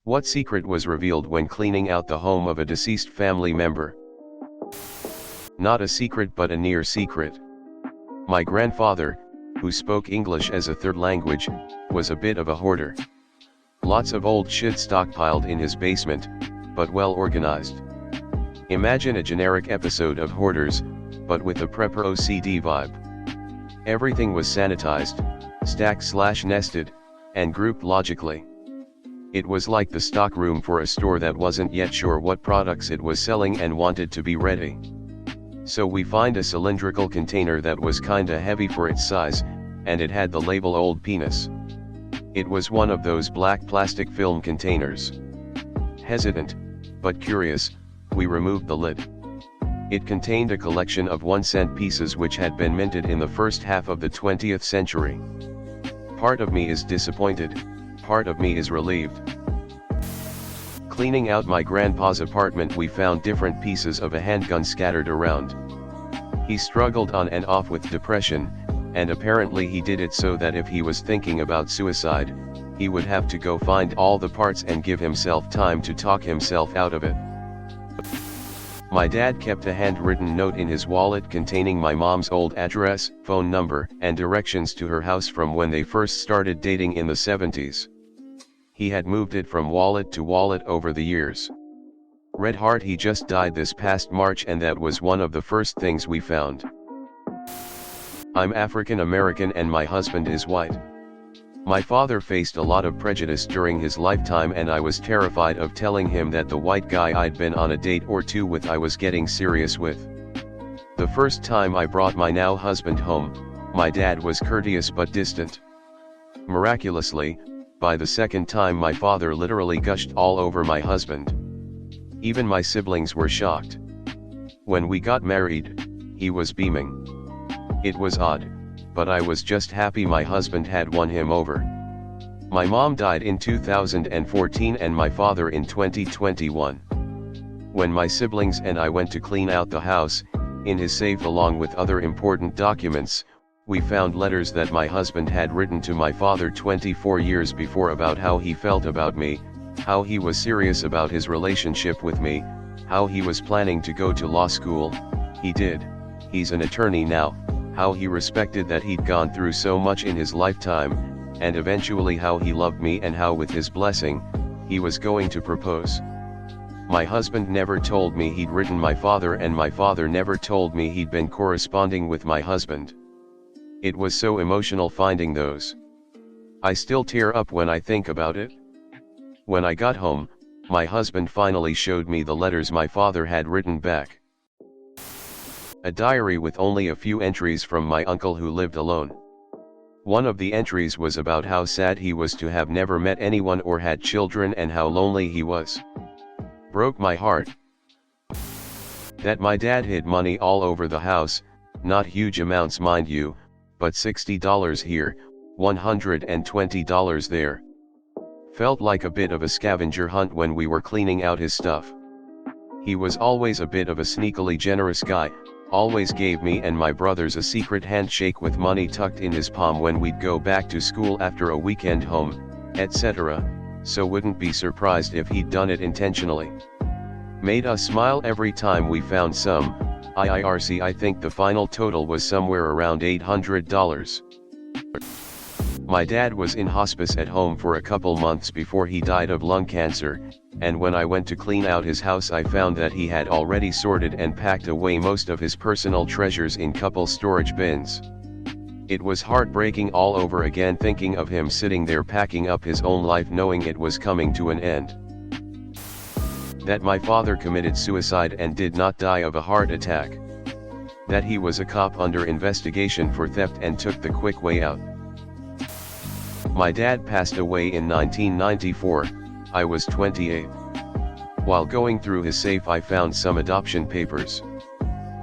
What secret was revealed when cleaning out the home of a deceased family member? Not a secret but a near secret. My grandfather, who spoke English as a third language, was a bit of a hoarder. Lots of old shit stockpiled in his basement, but well organized. Imagine a generic episode of Hoarders, but with a prepper OCD vibe. Everything was sanitized, stacked/nested, and grouped logically. It was like the stock room for a store that wasn't yet sure what products it was selling and wanted to be ready. So we find a cylindrical container that was kinda heavy for its size, and it had the label Old Penis. It was one of those black plastic film containers. Hesitant, but curious, we removed the lid. It contained a collection of 1-cent pieces which had been minted in the first half of the 20th century. Part of me is disappointed, part of me is relieved. Cleaning out my grandpa's apartment, we found different pieces of a handgun scattered around. He struggled on and off with depression, and apparently he did it so that if he was thinking about suicide, he would have to go find all the parts and give himself time to talk himself out of it. My dad kept a handwritten note in his wallet containing my mom's old address, phone number, and directions to her house from when they first started dating in the 70s. He had moved it from wallet to wallet over the years. Red Heart, he just died this past March, and that was one of the first things we found. I'm African American and my husband is white. My father faced a lot of prejudice during his lifetime, and I was terrified of telling him that the white guy I'd been on a date or two with I was getting serious with. The first time I brought my now husband home, my dad was courteous but distant. Miraculously, by the second time my father literally gushed all over my husband. Even my siblings were shocked. When we got married, he was beaming. It was odd, but I was just happy my husband had won him over. My mom died in 2014 and my father in 2021. When my siblings and I went to clean out the house, in his safe along with other important documents, we found letters that my husband had written to my father 24 years before about how he felt about me, how he was serious about his relationship with me, how he was planning to go to law school, he did, he's an attorney now, how he respected that he'd gone through so much in his lifetime, and eventually how he loved me and how with his blessing, he was going to propose. My husband never told me he'd written my father, and my father never told me he'd been corresponding with my husband. It was so emotional finding those. I still tear up when I think about it. When I got home, my husband finally showed me the letters my father had written back. A diary with only a few entries from my uncle who lived alone. One of the entries was about how sad he was to have never met anyone or had children and how lonely he was. Broke my heart. That my dad hid money all over the house, not huge amounts mind you, but $60 here, $120 there. Felt like a bit of a scavenger hunt when we were cleaning out his stuff. He was always a bit of a sneakily generous guy, always gave me and my brothers a secret handshake with money tucked in his palm when we'd go back to school after a weekend home, etc., so wouldn't be surprised if he'd done it intentionally. Made us smile every time we found some IIRC. I think the final total was somewhere around $800. My dad was in hospice at home for a couple months before he died of lung cancer, and when I went to clean out his house I found that he had already sorted and packed away most of his personal treasures in couple storage bins. It was heartbreaking all over again thinking of him sitting there packing up his own life knowing it was coming to an end. That my father committed suicide and did not die of a heart attack. That he was a cop under investigation for theft and took the quick way out. My dad passed away in 1994, I was 28. While going through his safe I found some adoption papers.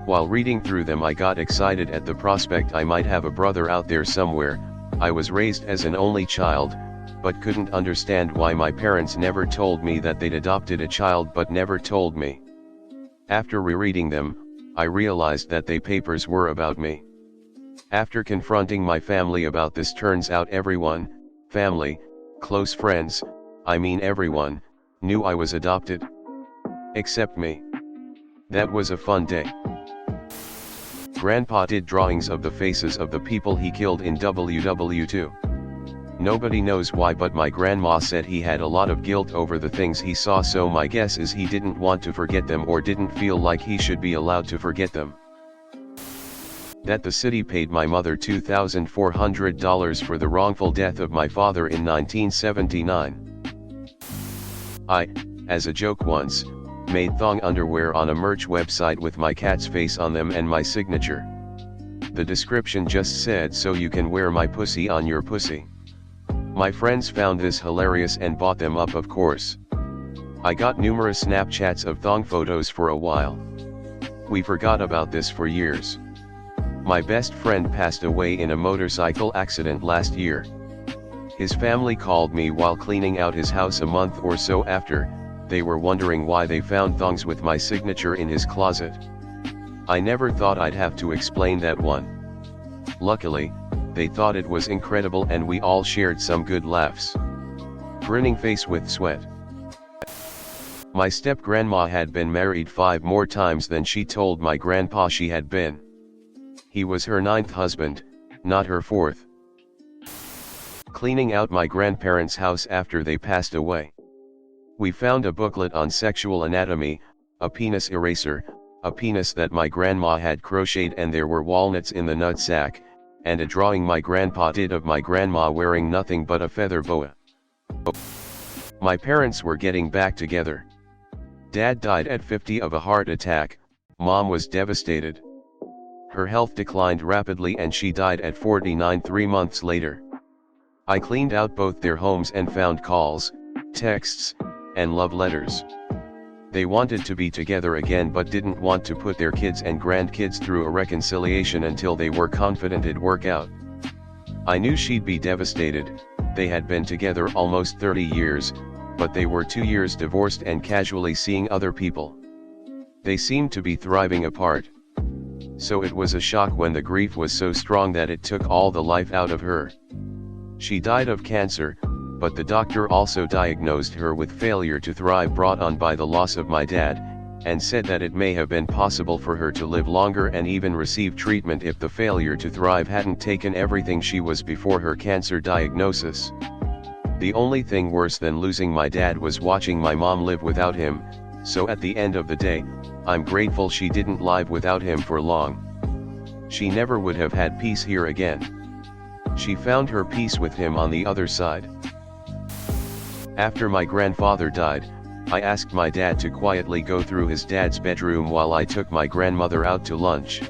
While reading through them I got excited at the prospect I might have a brother out there somewhere. I was raised as an only child, but couldn't understand why my parents never told me that they'd adopted a child but never told me. After rereading them, I realized that they papers were about me. After confronting my family about this, turns out everyone, family, close friends, I mean everyone, knew I was adopted. Except me. That was a fun day. Grandpa did drawings of the faces of the people he killed in WW2. Nobody knows why, but my grandma said he had a lot of guilt over the things he saw, so my guess is he didn't want to forget them or didn't feel like he should be allowed to forget them. That the city paid my mother $2,400 for the wrongful death of my father in 1979. I, as a joke once, made thong underwear on a merch website with my cat's face on them and my signature. The description just said, "So you can wear my pussy on your pussy." My friends found this hilarious and bought them up, of course. I got numerous Snapchats of thong photos for a while. We forgot about this for years. My best friend passed away in a motorcycle accident last year. His family called me while cleaning out his house a month or so after. They were wondering why they found thongs with my signature in his closet. I never thought I'd have to explain that one. Luckily, they thought it was incredible and we all shared some good laughs. Grinning face with sweat. My step-grandma had been married 5 more times than she told my grandpa she had been. He was her 9th husband, not her 4th. Cleaning out my grandparents' house after they passed away. We found a booklet on sexual anatomy, a penis eraser, a penis that my grandma had crocheted, and there were walnuts in the nutsack, and a drawing my grandpa did of my grandma wearing nothing but a feather boa. My parents were getting back together. Dad died at 50 of a heart attack. Mom was devastated. Her health declined rapidly and she died at 49 3 months later. I cleaned out both their homes and found calls, texts, and love letters. They wanted to be together again but didn't want to put their kids and grandkids through a reconciliation until they were confident it'd work out. I knew she'd be devastated. They had been together almost 30 years, but they were 2 years divorced and casually seeing other people. They seemed to be thriving apart. So it was a shock when the grief was so strong that it took all the life out of her. She died of cancer, but the doctor also diagnosed her with failure to thrive brought on by the loss of my dad, and said that it may have been possible for her to live longer and even receive treatment if the failure to thrive hadn't taken everything she was before her cancer diagnosis. The only thing worse than losing my dad was watching my mom live without him, so at the end of the day, I'm grateful she didn't live without him for long. She never would have had peace here again. She found her peace with him on the other side. After my grandfather died, I asked my dad to quietly go through his dad's bedroom while I took my grandmother out to lunch.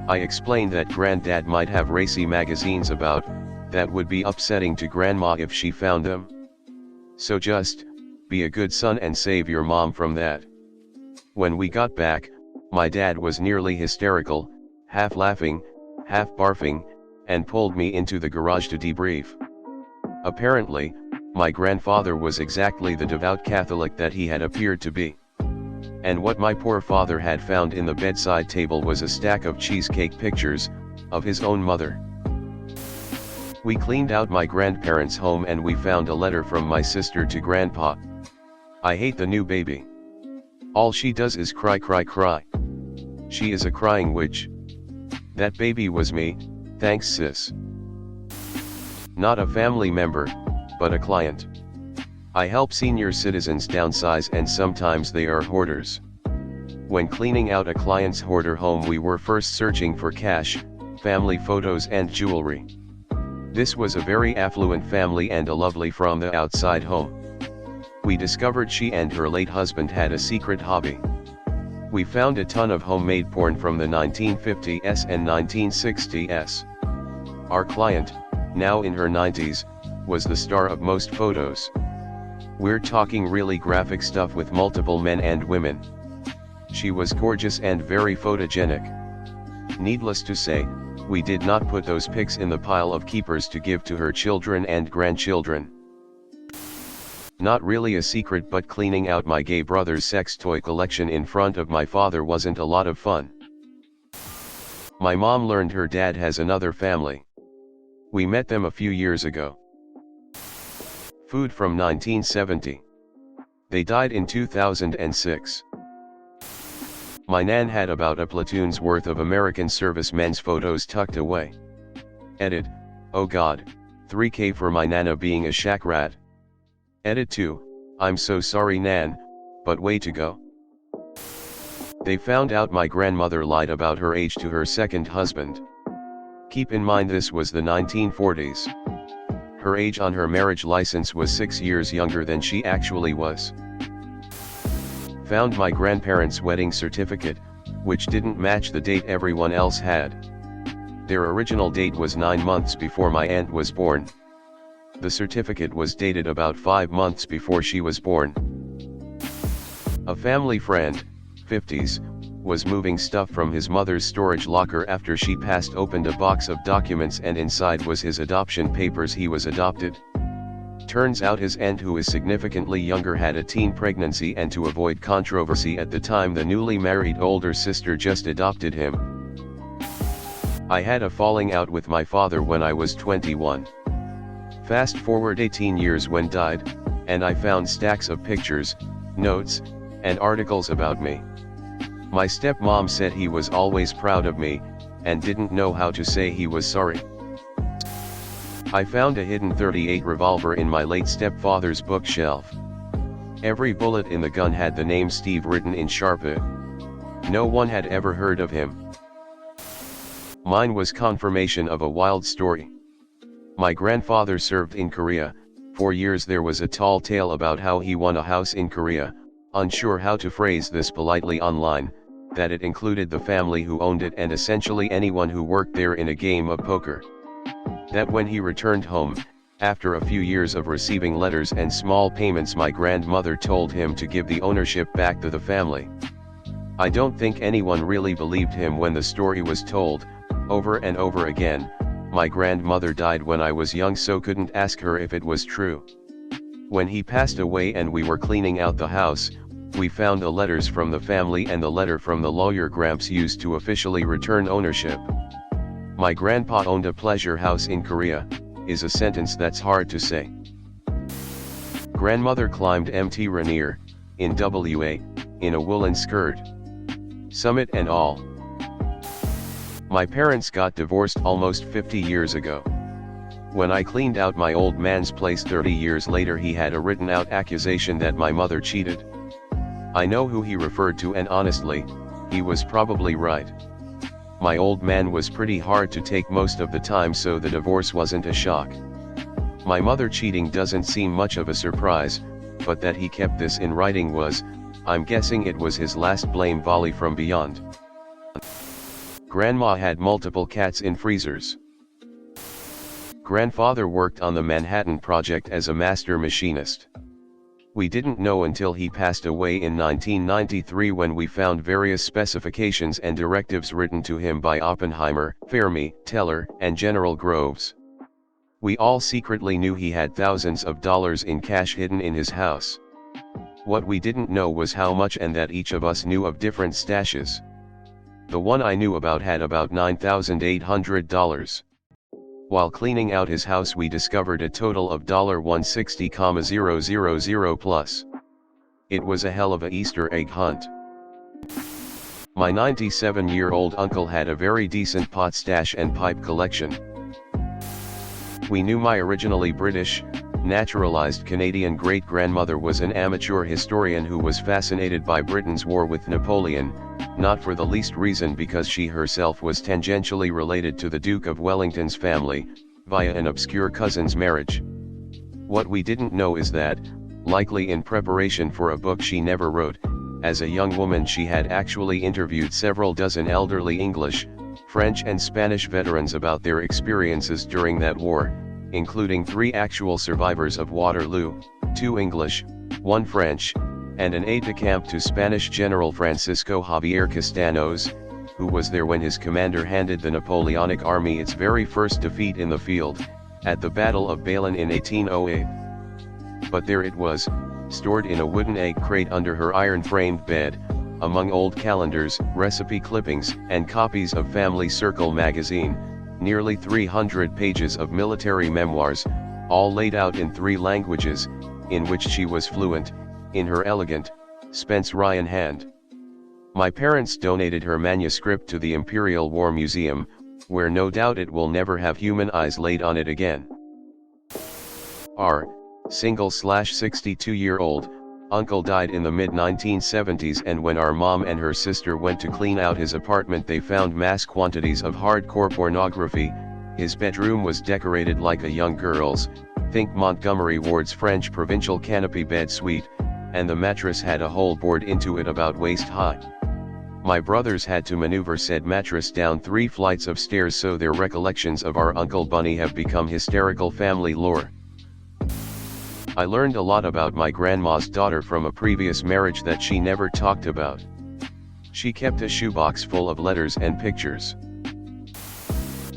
I explained that granddad might have racy magazines about, that would be upsetting to grandma if she found them. So just, be a good son and save your mom from that. When we got back, my dad was nearly hysterical, half laughing, half barfing, and pulled me into the garage to debrief. Apparently, my grandfather was exactly the devout Catholic that he had appeared to be. And what my poor father had found in the bedside table was a stack of cheesecake pictures, of his own mother. We cleaned out my grandparents' home and we found a letter from my sister to Grandpa. "I hate the new baby. All she does is cry cry cry. She is a crying witch. That baby was me, thanks sis." Not a family member, but a client. I help senior citizens downsize and sometimes they are hoarders. When cleaning out a client's hoarder home, we were first searching for cash, family photos and jewelry. This was a very affluent family and a lovely from the outside home. We discovered she and her late husband had a secret hobby. We found a ton of homemade porn from the 1950s and 1960s. Our client, now in her 90s, was the star of most photos. We're talking really graphic stuff with multiple men and women. She was gorgeous and very photogenic. Needless to say, we did not put those pics in the pile of keepers to give to her children and grandchildren. Not really a secret, but cleaning out my gay brother's sex toy collection in front of my father wasn't a lot of fun. My mom learned her dad has another family. We met them a few years ago. Food from 1970. They died in 2006. My nan had about a platoon's worth of American servicemen's photos tucked away. Edit, oh god, 3K for my nana being a shack rat. Edit 2, I'm so sorry Nan, but way to go. They found out my grandmother lied about her age to her second husband. Keep in mind this was the 1940s. Her age on her marriage license was 6 years younger than she actually was. Found my grandparents' wedding certificate, which didn't match the date everyone else had. Their original date was 9 months before my aunt was born. The certificate was dated about 5 months before she was born. A family friend, 50s, was moving stuff from his mother's storage locker after she passed opened a box of documents and inside was his adoption papers. He was adopted. Turns out his aunt, who is significantly younger, had a teen pregnancy, and to avoid controversy at the time the newly married older sister just adopted him. I had a falling out with my father when I was 21. Fast forward 18 years when died, and I found stacks of pictures, notes, and articles about me. My stepmom said he was always proud of me, and didn't know how to say he was sorry. I found a hidden .38 revolver in my late stepfather's bookshelf. Every bullet in the gun had the name Steve written in Sharpie. No one had ever heard of him. Mine was confirmation of a wild story. My grandfather served in Korea. For years there was a tall tale about how he won a house in Korea, unsure how to phrase this politely online, that it included the family who owned it and essentially anyone who worked there in a game of poker. That when he returned home, after a few years of receiving letters and small payments, my grandmother told him to give the ownership back to the family. I don't think anyone really believed him when the story was told, over and over again. My grandmother died when I was young, so couldn't ask her if it was true. When he passed away and we were cleaning out the house, we found the letters from the family and the letter from the lawyer Gramps used to officially return ownership. My grandpa owned a pleasure house in Korea, is a sentence that's hard to say. Grandmother climbed Mt. Rainier, in WA, in a woolen skirt. Summit and all. My parents got divorced almost 50 years ago. When I cleaned out my old man's place 30 years later, he had a written out accusation that my mother cheated. I know who he referred to, and honestly, he was probably right. My old man was pretty hard to take most of the time, so the divorce wasn't a shock. My mother cheating doesn't seem much of a surprise, but that he kept this in writing was, I'm guessing it was his last blame volley from beyond. Grandma had multiple cats in freezers. Grandfather worked on the Manhattan Project as a master machinist. We didn't know until he passed away in 1993 when we found various specifications and directives written to him by Oppenheimer, Fermi, Teller, and General Groves. We all secretly knew he had thousands of dollars in cash hidden in his house. What we didn't know was how much, and that each of us knew of different stashes. The one I knew about had about $9,800. While cleaning out his house, we discovered a total of $160,000 plus. It was a hell of a Easter egg hunt. My 97-year-old uncle had a very decent pot stash and pipe collection. We knew my originally British, naturalized Canadian great-grandmother was an amateur historian who was fascinated by Britain's war with Napoleon, not for the least reason because she herself was tangentially related to the Duke of Wellington's family, via an obscure cousin's marriage. What we didn't know is that, likely in preparation for a book she never wrote, as a young woman she had actually interviewed several dozen elderly English, French and Spanish veterans about their experiences during that war, including 3 actual survivors of Waterloo, 2 English, 1 French, and an aide-de-camp to Spanish General Francisco Javier Castaños, who was there when his commander handed the Napoleonic army its very first defeat in the field, at the Battle of Bailén in 1808. But there it was, stored in a wooden egg crate under her iron-framed bed, among old calendars, recipe clippings, and copies of Family Circle magazine, nearly 300 pages of military memoirs, all laid out in 3 languages, in which she was fluent, in her elegant, Spence Ryan hand. My parents donated her manuscript to the Imperial War Museum, where no doubt it will never have human eyes laid on it again. Our single/62-year-old uncle died in the mid-1970s, and when our mom and her sister went to clean out his apartment, they found mass quantities of hardcore pornography. His bedroom was decorated like a young girl's, think Montgomery Ward's French provincial canopy bed suite, and the mattress had a hole bored into it about waist high. My brothers had to maneuver said mattress down 3 flights of stairs, so their recollections of our Uncle Bunny have become hysterical family lore. I learned a lot about my grandma's daughter from a previous marriage that she never talked about. She kept a shoebox full of letters and pictures.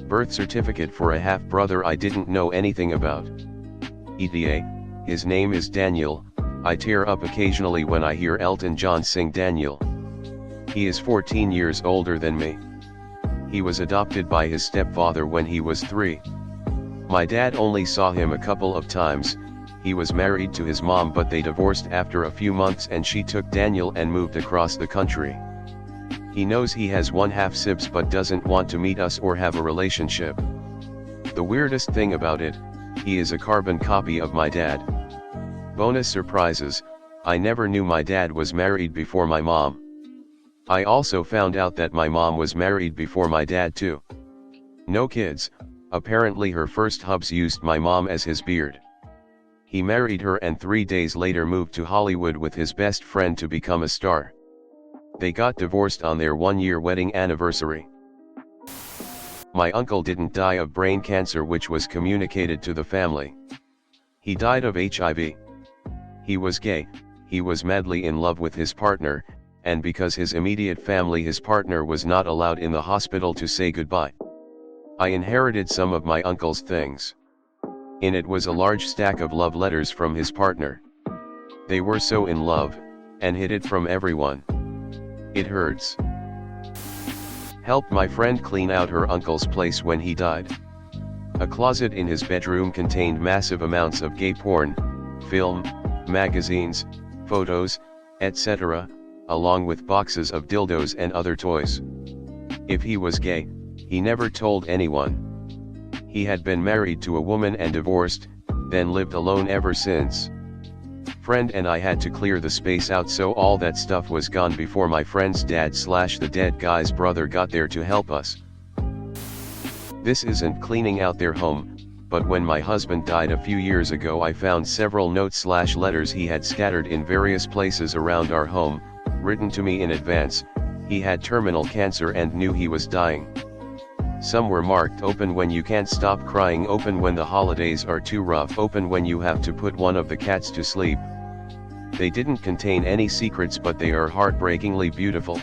Birth certificate for a half-brother I didn't know anything about. ETA, his name is Daniel. I tear up occasionally when I hear Elton John sing Daniel. He is 14 years older than me. He was adopted by his stepfather when he was 3. My dad only saw him a couple of times. He was married to his mom, but they divorced after a few months and she took Daniel and moved across the country. He knows he has 1/2 sibs but doesn't want to meet us or have a relationship. The weirdest thing about it, he is a carbon copy of my dad. Bonus surprises, I never knew my dad was married before my mom. I also found out that my mom was married before my dad too. No kids, apparently her first hubs used my mom as his beard. He married her and 3 days later moved to Hollywood with his best friend to become a star. They got divorced on their 1-year wedding anniversary. My uncle didn't die of brain cancer, which was communicated to the family. He died of HIV. He was gay, he was madly in love with his partner, and because his immediate family, his partner was not allowed in the hospital to say goodbye. I inherited some of my uncle's things. In it was a large stack of love letters from his partner. They were so in love, and hid it from everyone. It hurts. Helped my friend clean out her uncle's place when he died. A closet in his bedroom contained massive amounts of gay porn, film, magazines, photos, etc., along with boxes of dildos and other toys. If he was gay, he never told anyone. He had been married to a woman and divorced, then lived alone ever since. Friend and I had to clear the space out, so all that stuff was gone before my friend's dad/the dead guy's brother got there to help us. This isn't cleaning out their home, but when my husband died a few years ago, I found several notes/letters he had scattered in various places around our home, written to me in advance. He had terminal cancer and knew he was dying. Some were marked open when you can't stop crying, open when the holidays are too rough, open when you have to put one of the cats to sleep. They didn't contain any secrets, but they are heartbreakingly beautiful.